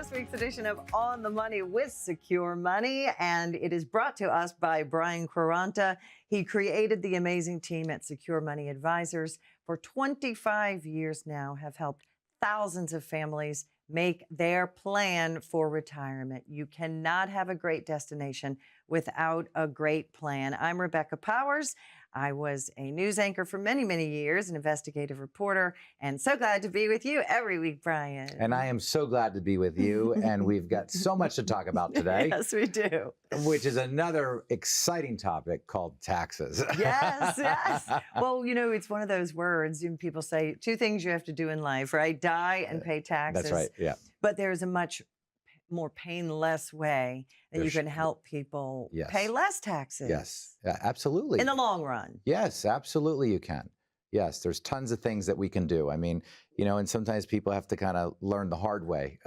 this week's edition of On the Money with Secure Money, and it is brought to us by Brian Quaranta. He created the amazing team at Secure Money Advisors. For 25 years now, have helped thousands of families make their plan for retirement. You cannot have a great destination without a great plan. I'm Rebecca Powers. I was a news anchor for many, many years, an investigative reporter, and so glad to be with you every week, Brian. And I am so glad to be with you, and we've got so much to talk about today. Yes, we do. Which is another exciting topic called taxes. Yes, yes. Well, you know, it's one of those words, and people say two things you have to do in life, right? Die and pay taxes. That's right, yeah. But there's a much more painless way that you can help people pay less taxes. Yes, absolutely. In the long run. Yes, absolutely you can. Yes, there's tons of things that we can do. I mean, you know, and sometimes people have to kind of learn the hard way.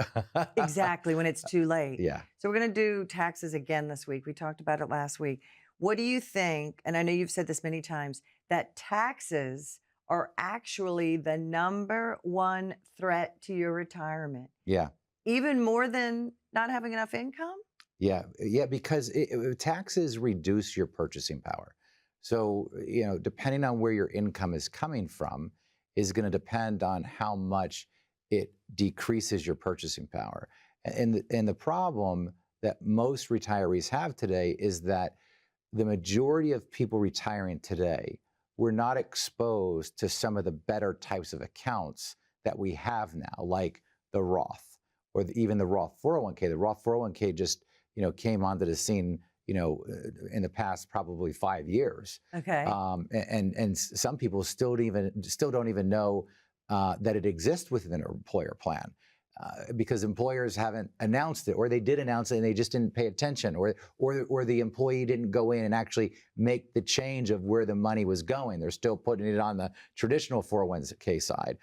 Exactly, when it's too late. Yeah. So we're going to do taxes again this week. We talked about it last week. What do you think, and I know you've said this many times, that taxes are actually the #1 threat to your retirement? Yeah. Even more than not having enough income? Yeah, because taxes reduce your purchasing power. So, you know, depending on where your income is coming from is going to depend on how much it decreases your purchasing power. And the problem that most retirees have today is that the majority of people retiring today were not exposed to some of the better types of accounts that we have now, like the Roth. Or even the Roth 401k. The Roth 401k just, you know, came onto the scene, you know, in the past probably 5 years. Okay. And some people still don't even know that it exists within an employer plan because employers haven't announced it, or they did announce it and they just didn't pay attention, or the employee didn't go in and actually make the change of where the money was going. They're still putting it on the traditional 401k side.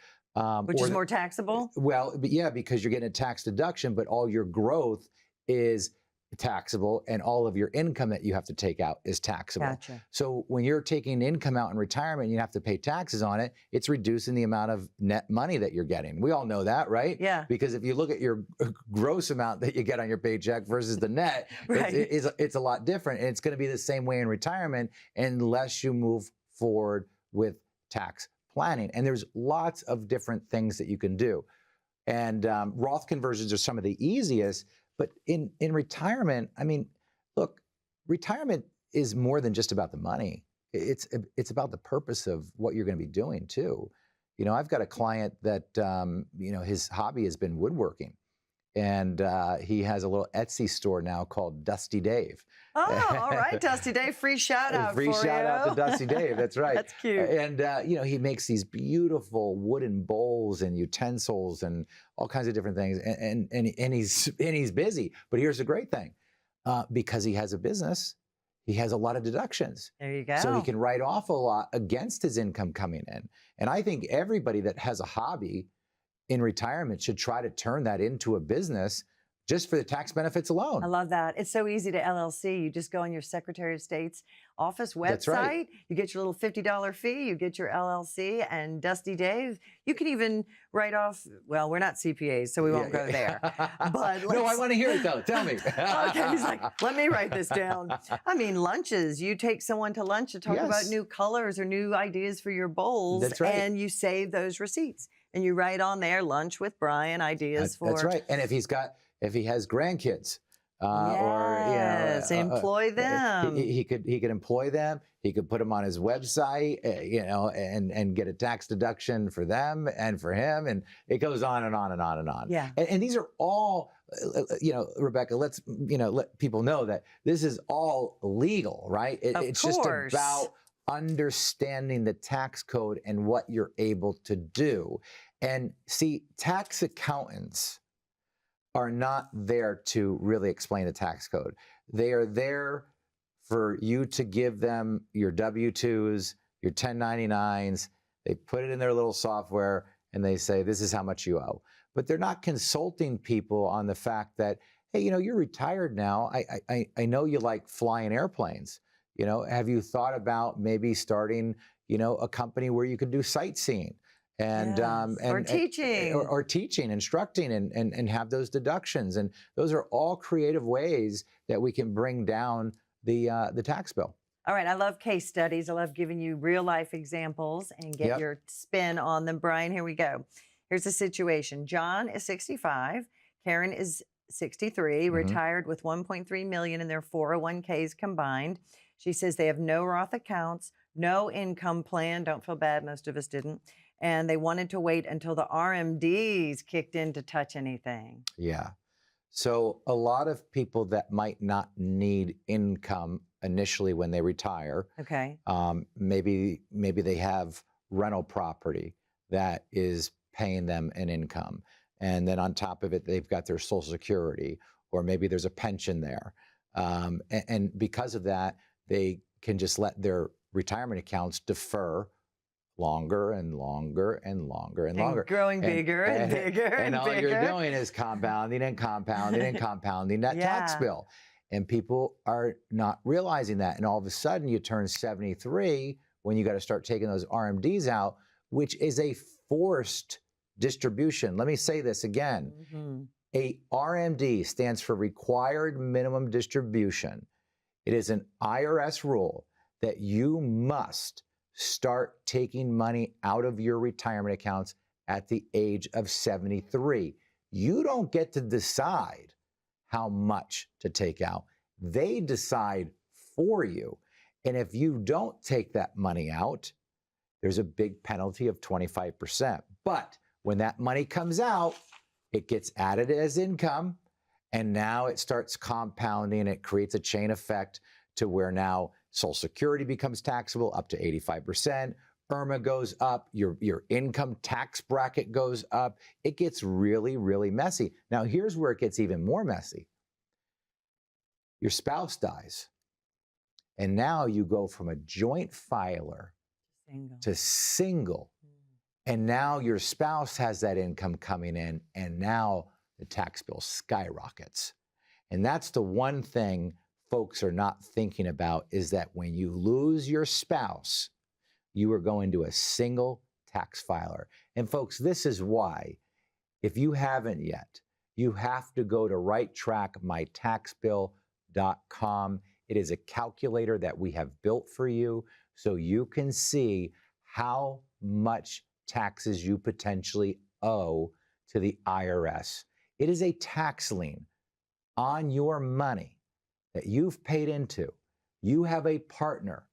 Which is more taxable? Well, yeah, because you're getting a tax deduction, but all your growth is taxable and all of your income that you have to take out is taxable. Gotcha. So when you're taking income out in retirement and you have to pay taxes on it, it's reducing the amount of net money that you're getting. We all know that, right? Yeah. Because if you look at your gross amount that you get on your paycheck versus the net, Right. it's a lot different. And it's going to be the same way in retirement unless you move forward with tax planning. And there's lots of different things that you can do. And Roth conversions are some of the easiest, but in retirement, I mean, look, retirement is more than just about the money. It's about the purpose of what you're going to be doing too. You know, I've got a client that, you know, his hobby has been woodworking. And he has a little Etsy store now called Dusty Dave. Oh, all right, Dusty Dave. Free shout out for you. Free shout out to Dusty Dave. That's right. That's cute. And you know, he makes these beautiful wooden bowls and utensils and all kinds of different things. And he's busy. But here's the great thing: because he has a business, he has a lot of deductions. There you go. So he can write off a lot against his income coming in. And I think everybody that has a hobby in retirement should try to turn that into a business just for the tax benefits alone. I love that. It's so easy to LLC. You just go on your Secretary of State's office website. That's right. You get your little $50 fee. You get your LLC, and Dusty Dave. You can even write off. Well, we're not CPAs, so we won't go there. But no, I want to hear it though. Tell me. Okay, he's like, let me write this down. I mean, lunches. You take someone to lunch to talk about new colors or new ideas for your bowls. That's right. And you save those receipts. And you write on there, lunch with Brian, ideas for. That's right. And if he has grandkids, yes, or you know, employ them. He could employ them. He could put them on his website, you know, and get a tax deduction for them and for him, and it goes on and on and on and on. Yeah. And these are all, you know, Rebecca. Let's, you know, let people know that this is all legal, right? It's just about understanding the tax code and what you're able to do. And see, tax accountants are not there to really explain the tax code. They are there for you to give them your W-2s, your 1099s. They put it in their little software and they say, this is how much you owe. But they're not consulting people on the fact that, hey, you know, you're retired now. I know you like flying airplanes. You know, have you thought about maybe starting, you know, a company where you could do sightseeing? and or teaching, or teaching, instructing, and have those deductions. And those are all creative ways that we can bring down the tax bill. All right, I love case studies. I love giving you real life examples and get your spin on them. Brian, here we go. Here's the situation. John is 65. Karen is 63, retired with 1.3 million in their 401ks combined. She says they have no Roth accounts, no income plan. Don't feel bad, most of us didn't. And they wanted to wait until the RMDs kicked in to touch anything. Yeah. So a lot of people that might not need income initially when they retire, maybe they have rental property that is paying them an income. And then on top of it, they've got their Social Security, or maybe there's a pension there. And because of that, they can just let their retirement accounts defer longer and longer and longer and longer. Growing bigger and bigger and all bigger. You're doing is compounding and compounding and compounding that tax bill. And people are not realizing that. And all of a sudden you turn 73 when you got to start taking those RMDs out, which is a forced distribution. Let me say this again. A RMD stands for required minimum distribution. It is an IRS rule that you must start taking money out of your retirement accounts at the age of 73. You don't get to decide how much to take out. They decide for you. And if you don't take that money out, there's a big penalty of 25%. But when that money comes out, it gets added as income, and now it starts compounding. It creates a chain effect to where now Social Security becomes taxable up to 85%. IRMA goes up, your income tax bracket goes up. It gets really, really messy. Now, here's where it gets even more messy. Your spouse dies, and now you go from a joint filer to single. And now your spouse has that income coming in, and now the tax bill skyrockets. And that's the one thing folks are not thinking about, is that when you lose your spouse, you are going to a single tax filer. And folks, this is why, if you haven't yet, you have to go to righttrackmytaxbill.com. It is a calculator that we have built for you so you can see how much taxes you potentially owe to the IRS. It is a tax lien on your money that you've paid into. You have a partner,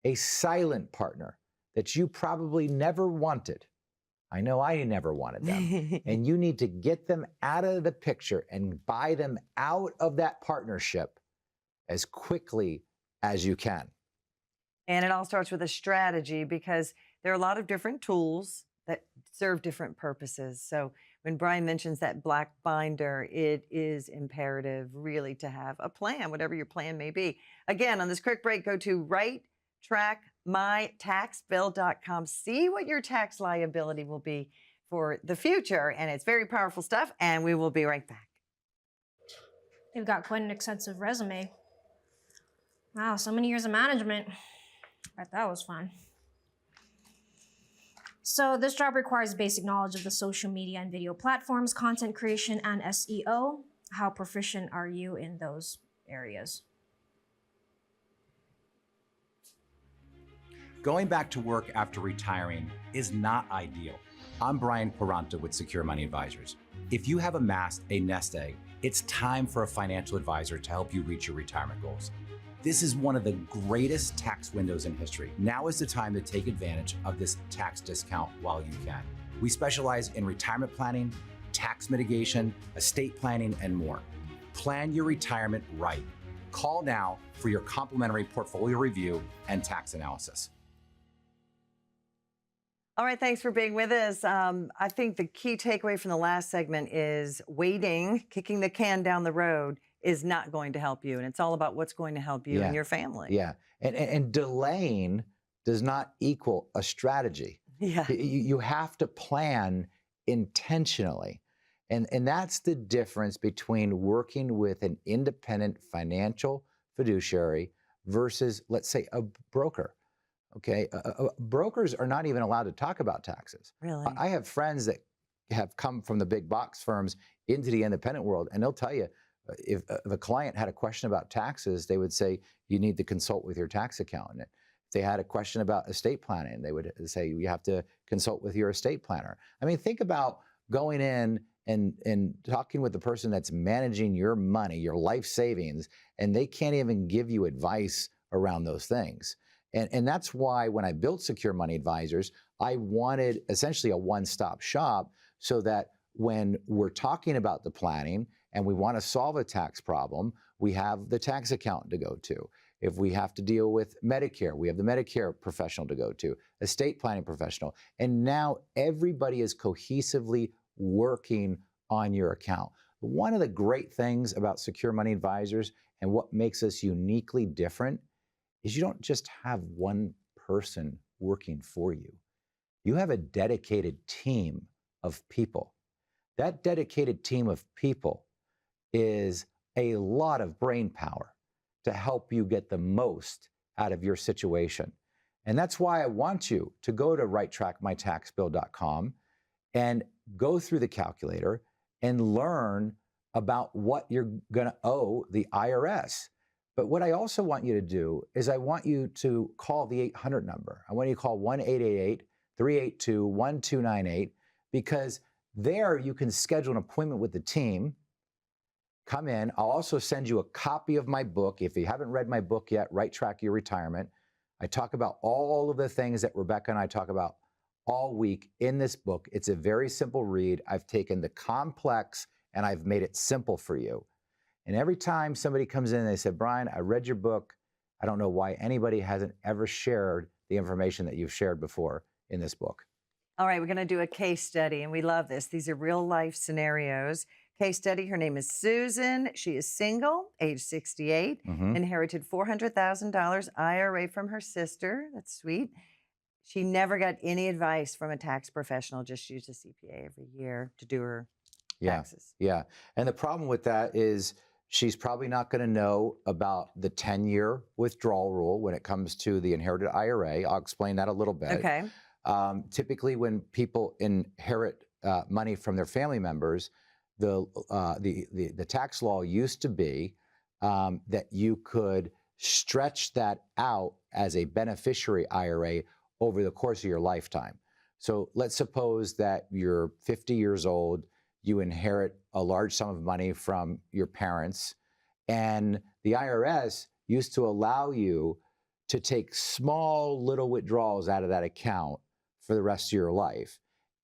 a silent partner that you probably never wanted. I know I never wanted them. And you need to get them out of the picture and buy them out of that partnership as quickly as you can. And it all starts with a strategy, because there are a lot of different tools that serve different purposes. So when Brian mentions that black binder, it is imperative really to have a plan, whatever your plan may be. Again, on this quick break, go to righttrackmytaxbill.com. See what your tax liability will be for the future. And it's very powerful stuff. And we will be right back. They've got quite an extensive resume. Wow, so many years of management. I bet that was fun. So this job requires basic knowledge of the social media and video platforms, content creation, and SEO. How proficient are you in those areas? Going back to work after retiring is not ideal. I'm Brian Quaranta with Secure Money Advisors. If you have amassed a nest egg, it's time for a financial advisor to help you reach your retirement goals. This is one of the greatest tax windows in history. Now is the time to take advantage of this tax discount while you can. We specialize in retirement planning, tax mitigation, estate planning, and more. Plan your retirement right. Call now for your complimentary portfolio review and tax analysis. All right, thanks for being with us. I think the key takeaway from the last segment is waiting, kicking the can down the road, is not going to help you. And it's all about what's going to help you and your family. Yeah. And delaying does not equal a strategy. Yeah. You have to plan intentionally. And that's the difference between working with an independent financial fiduciary versus, let's say, a broker. Okay, brokers are not even allowed to talk about taxes. Really? I have friends that have come from the big box firms into the independent world, and they'll tell you if a client had a question about taxes, they would say, you need to consult with your tax accountant. If they had a question about estate planning, they would say, you have to consult with your estate planner. I mean, think about going in and talking with the person that's managing your money, your life savings, and they can't even give you advice around those things. And that's why when I built Secure Money Advisors, I wanted essentially a one-stop shop so that when we're talking about the planning and we want to solve a tax problem, we have the tax accountant to go to. If we have to deal with Medicare, we have the Medicare professional to go to, estate planning professional. And now everybody is cohesively working on your account. One of the great things about Secure Money Advisors and what makes us uniquely different is you don't just have one person working for you. You have a dedicated team of people. That dedicated team of people is a lot of brain power to help you get the most out of your situation. And that's why I want you to go to righttrackmytaxbill.com and go through the calculator and learn about what you're going to owe the IRS. But what I also want you to do is I want you to call the 800 number. I want you to call 1-888-382-1298 because there you can schedule an appointment with the team. Come in. I'll also send you a copy of my book. If you haven't read my book yet, Right Track Your Retirement, I talk about all of the things that Rebecca and I talk about all week in this book. It's a very simple read. I've taken the complex and I've made it simple for you. And every time somebody comes in and they say, Brian, I read your book. I don't know why anybody hasn't ever shared the information that you've shared before in this book. All right, we're going to do a case study, and we love this. These are real life scenarios. Case study, her name is Susan. She is single, age 68, inherited $400,000 IRA from her sister. That's sweet. She never got any advice from a tax professional, just used a CPA every year to do her taxes. Yeah. And the problem with that is she's probably not going to know about the 10-year withdrawal rule when it comes to the inherited IRA. I'll explain that a little bit. Okay. Typically, when people inherit money from their family members, the tax law used to be that you could stretch that out as a beneficiary IRA over the course of your lifetime. So let's suppose that you're 50 years old, you inherit a large sum of money from your parents, and the IRS used to allow you to take small little withdrawals out of that account for the rest of your life.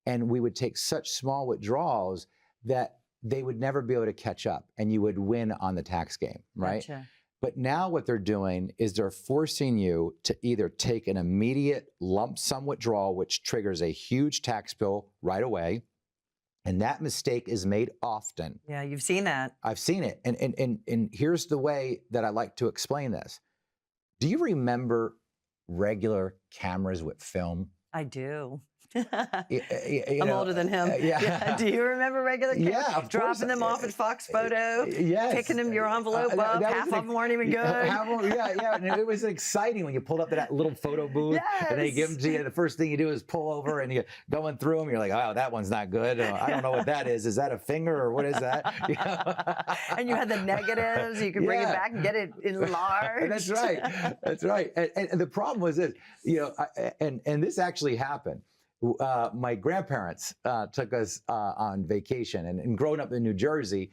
And we would take such small withdrawals that they would never be able to catch up and you would win on the tax game, right? Gotcha. But now what they're doing is they're forcing you to either take an immediate lump sum withdrawal, which triggers a huge tax bill right away. And that mistake is made often. Yeah, you've seen that. I've seen it. And here's the way that I like to explain this. Do you remember regular cameras with film? I do. I'm older than him. Yeah. Do you remember regular cameras? Yeah, of dropping course. them off at Fox Photo, yes. picking them your envelope up, half of them weren't even good. Yeah. And it was exciting when you pulled up to that little photo booth and they give them to you. The first thing you do is pull over and you're going through them. You're like, oh, that one's not good. I don't know what that is. Is that a finger or what is that? And you had the negatives. You could bring it back and get it enlarged. That's right. That's right. And the problem was this, and this actually happened. My grandparents took us on vacation, and growing up in New Jersey,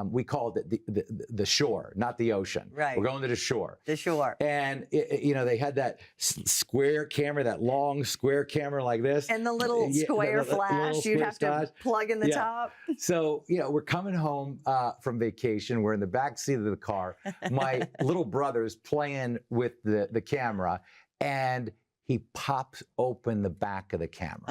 we called it the shore, not the ocean. Right. We're going to the shore. The shore. And they had that square camera, that long square camera like this, and the little square flash. You'd have to plug in the top. So we're coming home from vacation. We're in the back seat of the car. My little brother's playing with the camera, and he pops open the back of the camera.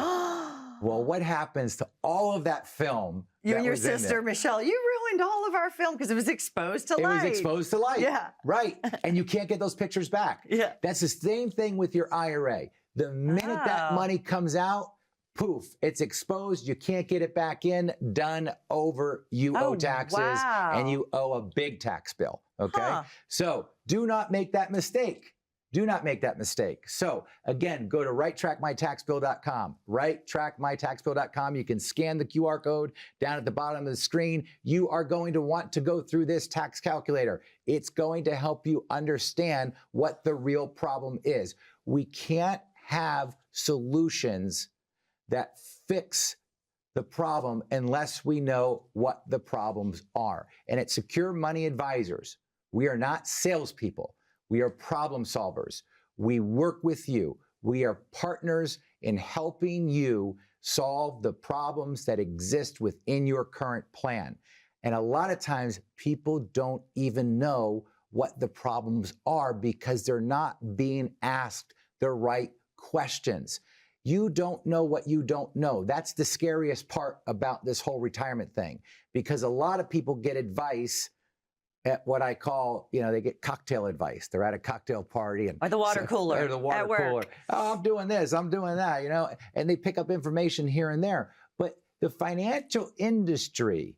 Well, what happens to all of that film? You and your sister, Michelle, you ruined all of our film because it was exposed to light. It was exposed to light. Yeah. Right. And you can't get those pictures back. Yeah. That's the same thing with your IRA. The minute that money comes out, poof, it's exposed. You can't get it back in. Done, over. You owe taxes and you owe a big tax bill. Okay. So do not make that mistake. Do not make that mistake. So again, go to righttrackmytaxbill.com, righttrackmytaxbill.com. You can scan the QR code down at the bottom of the screen. You are going to want to go through this tax calculator. It's going to help you understand what the real problem is. We can't have solutions that fix the problem unless we know what the problems are. And at Secure Money Advisors, we are not salespeople. We are problem solvers. We work with you. We are partners in helping you solve the problems that exist within your current plan. And a lot of times people don't even know what the problems are because they're not being asked the right questions. You don't know what you don't know. That's the scariest part about this whole retirement thing, because a lot of people get advice at what I call, they get cocktail advice. They're at a cocktail party and or the water cooler. Or the water cooler. Oh, I'm doing this, I'm doing that, and they pick up information here and there. But the financial industry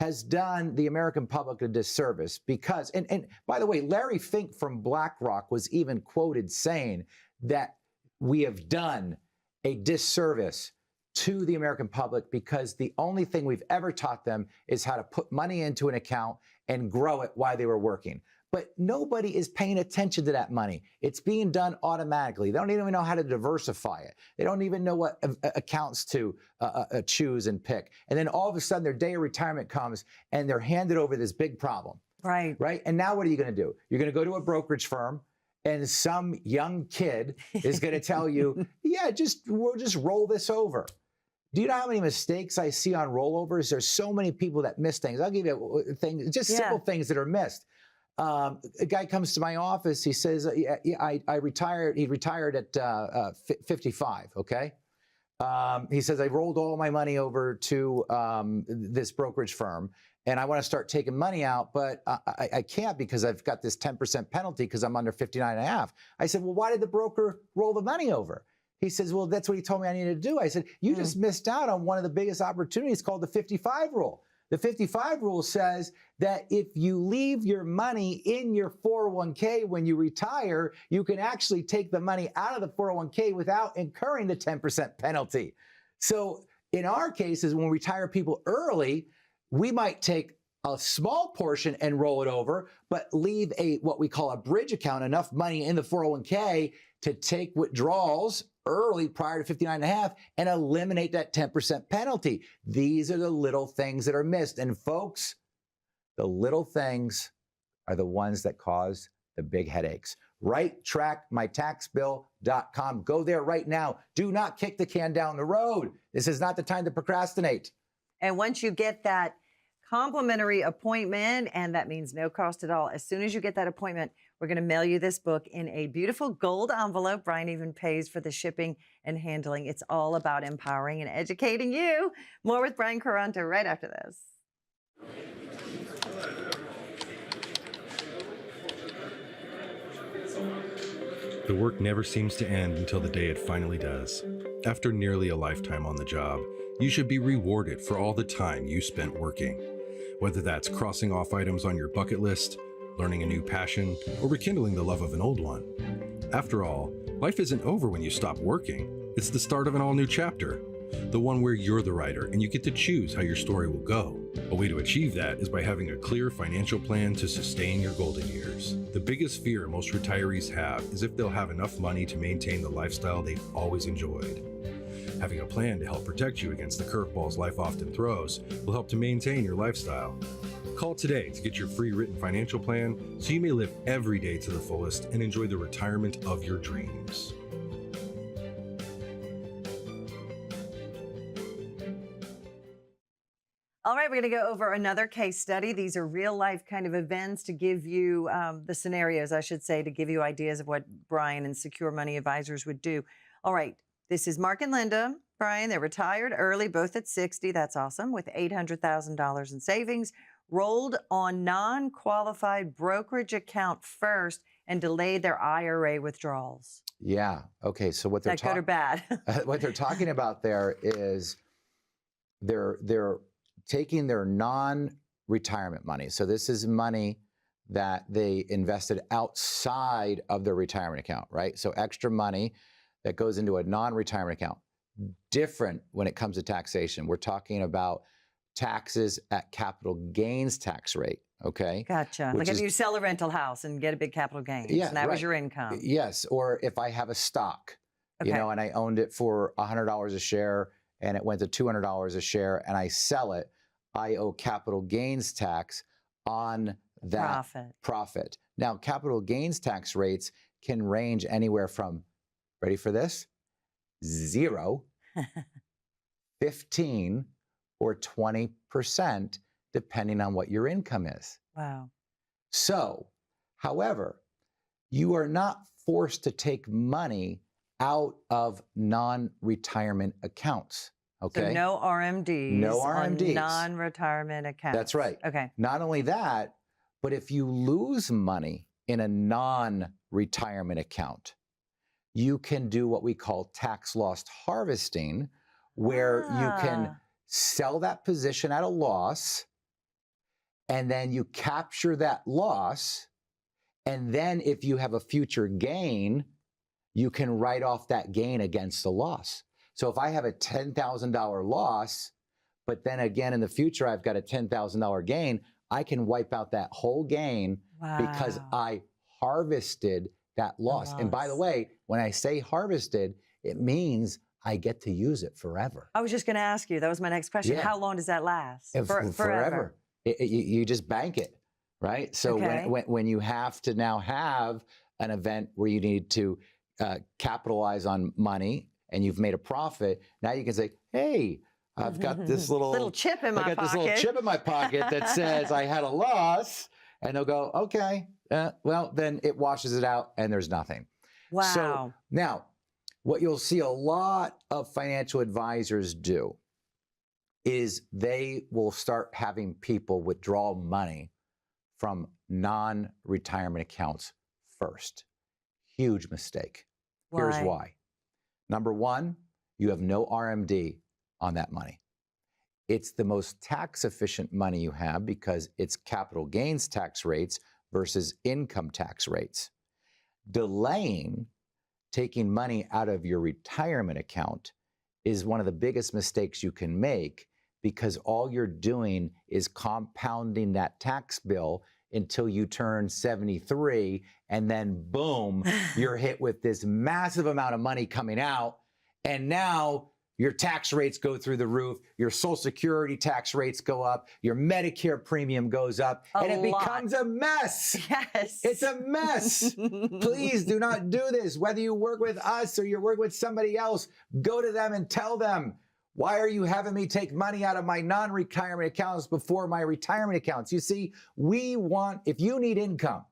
has done the American public a disservice because, and by the way, Larry Fink from BlackRock was even quoted saying that we have done a disservice to the American public because the only thing we've ever taught them is how to put money into an account and grow it while they were working. But nobody is paying attention to that money. It's being done automatically. They don't even know how to diversify it. They don't even know what accounts to choose and pick. And then all of a sudden their day of retirement comes and they're handed over this big problem. Right. Right? And now what are you going to do? You're going to go to a brokerage firm and some young kid is going to tell you, yeah, we'll just roll this over. Do you know how many mistakes I see on rollovers? There's so many people that miss things. I'll give you things, just simple things that are missed. A guy comes to my office. He says, I retired. He retired at 55, okay? He says, I rolled all my money over to this brokerage firm, and I want to start taking money out, but I can't because I've got this 10% penalty because I'm under 59 and a half. I said, well, why did the broker roll the money over? He says, well, that's what he told me I needed to do. I said, you just missed out on one of the biggest opportunities called the 55 rule. The 55 rule says that if you leave your money in your 401k when you retire, you can actually take the money out of the 401k without incurring the 10% penalty. So in our cases, when we retire people early, we might take a small portion and roll it over, but leave what we call a bridge account, enough money in the 401k to take withdrawals early prior to 59 and a half and eliminate that 10% penalty. These are the little things that are missed. And folks, the little things are the ones that cause the big headaches. RightTrackMyTaxBill.com. Go there right now. Do not kick the can down the road. This is not the time to procrastinate. And once you get that complimentary appointment, and that means no cost at all, as soon as you get that appointment, we're going to mail you this book in a beautiful gold envelope. Brian even pays for the shipping and handling. It's all about empowering and educating you. More with Brian Quaranta right after this. The work never seems to end until the day it finally does. After nearly a lifetime on the job, you should be rewarded for all the time you spent working. Whether that's crossing off items on your bucket list, learning a new passion, or rekindling the love of an old one. After all, life isn't over when you stop working. It's the start of an all-new chapter, the one where you're the writer and you get to choose how your story will go. A way to achieve that is by having a clear financial plan to sustain your golden years. The biggest fear most retirees have is if they'll have enough money to maintain the lifestyle they've always enjoyed. Having a plan to help protect you against the curveballs life often throws will help to maintain your lifestyle. Call today to get your free written financial plan so you may live every day to the fullest and enjoy the retirement of your dreams. All right, we're going to go over another case study. These are real life kind of events to give you the scenarios, I should say, to give you ideas of what Brian and Secure Money Advisors would do. All right, this is Mark and Linda. Brian, they're retired early, both at 60. That's awesome. With $800,000 in savings, rolled on non-qualified brokerage account first and delayed their IRA withdrawals. Yeah. Okay. So what they're good or bad? what they're talking about there is they're taking their non-retirement money. So this is money that they invested outside of their retirement account, right? So extra money that goes into a non-retirement account. Different when it comes to taxation. We're talking about taxes at capital gains tax rate, okay? Gotcha. Like if you sell a rental house and get a big capital gain, and that was your income. Yes, or if I have a stock, you know, and I owned it for $100 a share and it went to $200 a share and I sell it, I owe capital gains tax on that profit. Now, capital gains tax rates can range anywhere from, ready for this? 0, 15, or 20%, depending on what your income is. Wow. So, however, you are not forced to take money out of non-retirement accounts. Okay. So no RMDs. No RMDs. On non-retirement accounts. That's right. Okay. Not only that, but if you lose money in a non-retirement account, you can do what we call tax loss harvesting, where you can sell that position at a loss, and then you capture that loss, and then if you have a future gain, you can write off that gain against the loss. So if I have a $10,000 loss, but then again in the future I've got a $10,000 gain, I can wipe out that whole gain because I harvested that loss. And by the way, when I say harvested, it means I get to use it forever. I was just going to ask you, that was my next question. How long does that last? Forever. You just bank it, right? So when you have to now have an event where you need to capitalize on money and you've made a profit, now you can say, hey, I've got this little chip in my pocket. This little chip in my pocket that says I had a loss. And they'll go, okay, well, then it washes it out and there's nothing. Wow. So now, what you'll see a lot of financial advisors do is they will start having people withdraw money from non-retirement accounts first. Huge mistake. Here's why. Number one, you have no RMD on that money. It's the most tax efficient money you have because it's capital gains tax rates versus income tax rates. Delaying taking money out of your retirement account is one of the biggest mistakes you can make, because all you're doing is compounding that tax bill until you turn 73, and then boom, you're hit with this massive amount of money coming out, and now your tax rates go through the roof, your Social Security tax rates go up, your Medicare premium goes up, and it becomes a mess. Yes. It's a mess. Please do not do this. Whether you work with us or you work with somebody else, go to them and tell them, why are you having me take money out of my non-retirement accounts before my retirement accounts? You see, if you need income,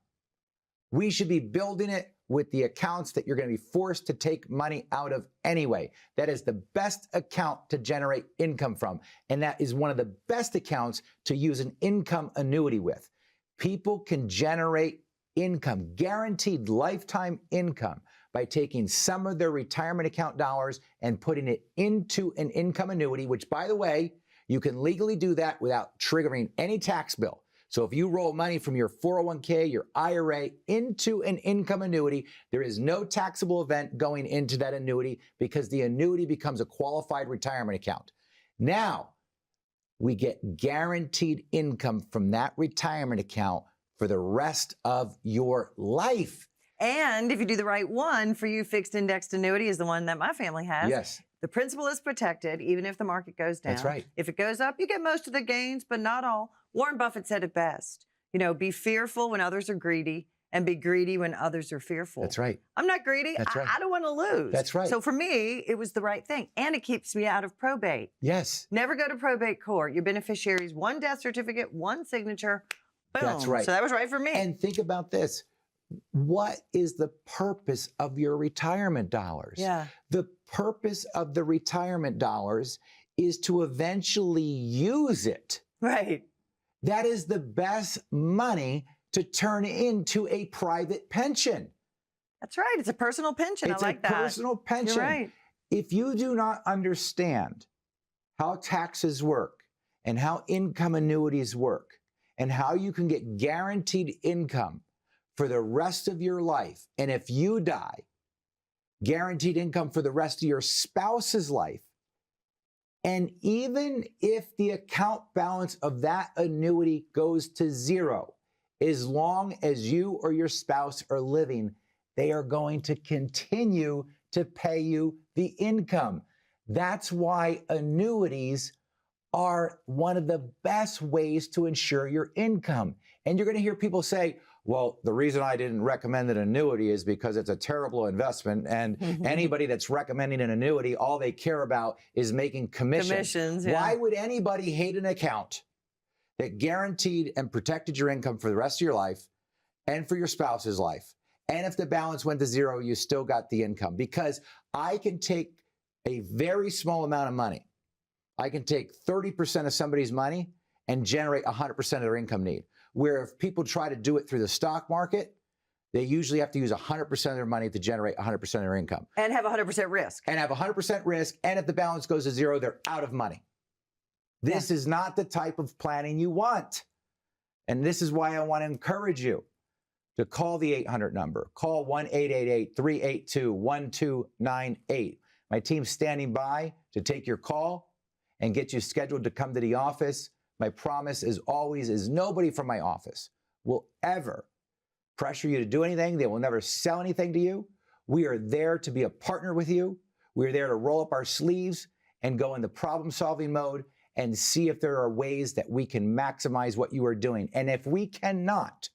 we should be building it with the accounts that you're going to be forced to take money out of anyway. That is the best account to generate income from. And that is one of the best accounts to use an income annuity with. People can generate income, guaranteed lifetime income, by taking some of their retirement account dollars and putting it into an income annuity, which, by the way, you can legally do that without triggering any tax bill. So if you roll money from your 401k, your IRA into an income annuity, there is no taxable event going into that annuity because the annuity becomes a qualified retirement account. Now, we get guaranteed income from that retirement account for the rest of your life. And if you do the right one, for you, fixed indexed annuity is the one that my family has. Yes. The principal is protected even if the market goes down. That's right. If it goes up, you get most of the gains, but not all. Warren Buffett said it best. You know, be fearful when others are greedy and be greedy when others are fearful. That's right. I'm not greedy. That's right. I don't want to lose. That's right. So for me, it was the right thing. And it keeps me out of probate. Yes. Never go to probate court. Your beneficiaries, one death certificate, one signature. Boom. That's right. So that was right for me. And think about this. What is the purpose of your retirement dollars? Yeah. The purpose of the retirement dollars is to eventually use it. Right. That is the best money to turn into a private pension. That's right. It's a personal pension. It's I like that. a personal pension. You're right. If you do not understand how taxes work and how income annuities work and how you can get guaranteed income for the rest of your life. And if you die, guaranteed income for the rest of your spouse's life. And even if the account balance of that annuity goes to zero, as long as you or your spouse are living, they are going to continue to pay you the income. That's why annuities are one of the best ways to ensure your income. And you're going to hear people say, well, the reason I didn't recommend an annuity is because it's a terrible investment. And anybody that's recommending an annuity, all they care about is making commissions. Yeah. Why would anybody hate an account that guaranteed and protected your income for the rest of your life and for your spouse's life? And if the balance went to zero, you still got the income. Because I can take a very small amount of money. I can take 30% of somebody's money and generate 100% of their income need. Where if people try to do it through the stock market, they usually have to use 100% of their money to generate 100% of their income. And have 100% risk. And have 100% risk. And if the balance goes to zero, they're out of money. This is not the type of planning you want. And this is why I want to encourage you to call the 800 number. Call 1-888-382-1298. My team's standing by to take your call and get you scheduled to come to the office. My promise, as always, is nobody from my office will ever pressure you to do anything. They will never sell anything to you. We are there to be a partner with you. We're there to roll up our sleeves and go into problem-solving mode and see if there are ways that we can maximize what you are doing. And if we cannot,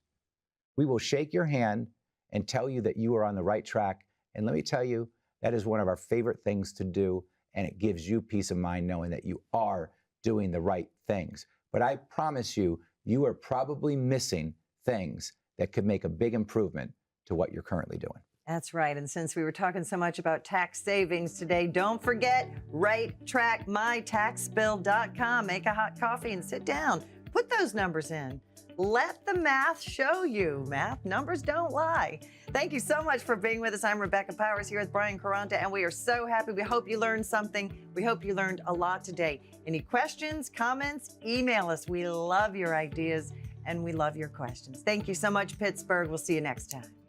we will shake your hand and tell you that you are on the right track. And let me tell you, that is one of our favorite things to do. And it gives you peace of mind knowing that you are doing the right things. But I promise you, you are probably missing things that could make a big improvement to what you're currently doing. That's right. And since we were talking so much about tax savings today, don't forget, righttrackmytaxbill.com. Make a hot coffee and sit down. Put those numbers in. Let the math show you. Math numbers don't lie. Thank you so much for being with us. I'm Rebecca Powers here with Brian Quaranta, and we are so happy. We hope you learned something. We hope you learned a lot today. Any questions, comments, email us. We love your ideas and we love your questions. Thank you so much, Pittsburgh. We'll see you next time.